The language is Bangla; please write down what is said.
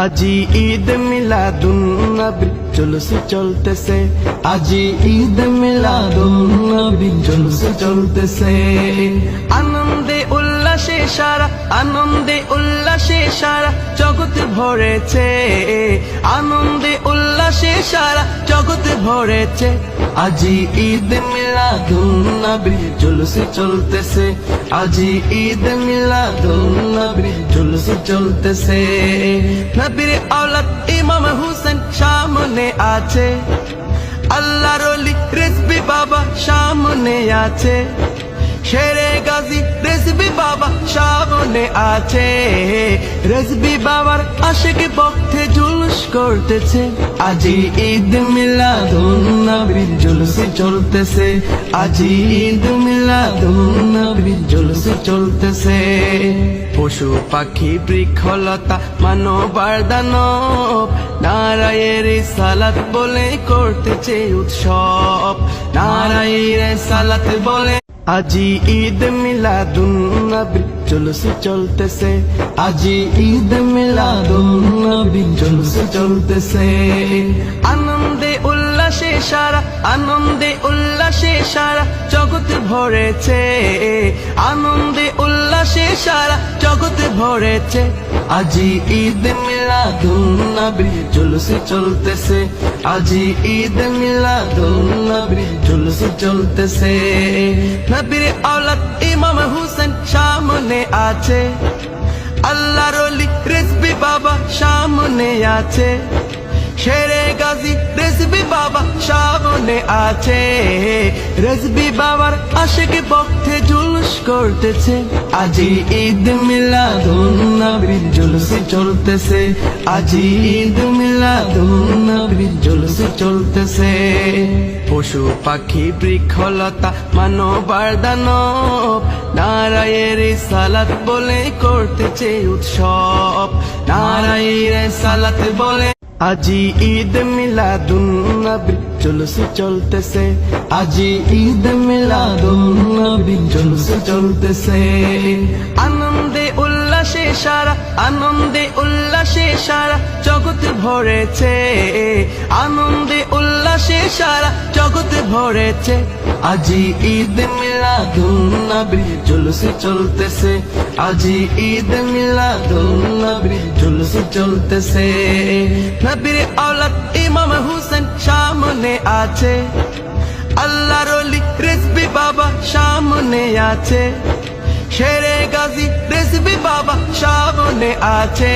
আজি ঈদ মিলাদুন নবী জুলুস চলতেছে, আজি ঈদ মিলাদুন নবী জুলুস চলতেছে। আনন্দে উল্লাসে সারা, আনন্দে উল্লাসে সারা জগৎ ভরেছে, আনন্দে উল্লাসে সারা জগৎ ভরেছে। আজি ঈদ মিলাদুন নবী জুলুস চলতেছে, আজি ঈদ মিলাদুন নবী জুলুস চলতেছে। নবীর औलाद ইমাম হুসেন সামনে আছে, আল্লাহর ওলি রিজভী বাবা সামনে আছে, শেরে গাজী রিজভী বাবা সামনে আছে। রিজভী বাবার আশিক ভক্তে জুলুস করতেছে, আজি ঈদ মিলাদুন নবী জুলুস চলতেছে, আজি ঈদ মিলাদুন নবী জুলুস চলতেছে। পশু পাখি বৃক্ষলতা মানব আর দানব নারায়ের সালাত বলে করতেছে উৎসব, নারায়ের সালাত বলে। আজি ঈদ মিলাদুন নবী জুলুস চলতেছে, আজি ঈদ মিলাদুন নবী জুলুস চলতেছে। আনন্দে উল্লাসে সারা, আনন্দে উল্লাসে সারা জগৎ ভরেছে, আনন্দে উল্লাসে সারা জগৎ ভরেছে। আজি ঈদ মিলাদুন নবী জুলুস চলতেছে, আজি ঈদ মিলাদুন নবী জুলুস চলতেছে। নবীর औलाद ইমাম হুসেন সামনে আছে, আল্লাহর ওলি রিজভী বাবা সামনে আছে, শেরে গাজী রিজভী বাবা সামনে আছে। রিজভী বাবার আশিক ভক্তে জুলুস করতেছে, আজি ঈদ মিলাদুন নবী জুলুস চলতেছে, আজি ঈদ মিলাদুন নবী জুলুস চলতেছে। পশু পাখি বৃক্ষলতা মানব আর দানব নারায়ের সালাত বলে করতেছে উৎসব, নারায়ের সালাত বলে। আজি ঈদ মিলাদুন নবী জুলুস চলতেছে, আজি ঈদ মিলাদুন নবী জুলুস চলতেছে। আনন্দে উল্লাসে সারা, আনন্দে উল্লাসে সারা জগৎ ভরেছে, আনন্দে উল্লাসে সারা জগৎ ভরেছে। আজি ঈদ মিলাদুন নবী জুলুস চলতেছে, আজি ঈদ মিলাদুন নবী জুলুস চলতেছে। নবীর औलाद ইমাম হুসেন সামনে আছে, আল্লাহর ওলি রিজভী বাবা সামনে আছে, শেরে গাজী রিজভী বাবা সামনে আছে।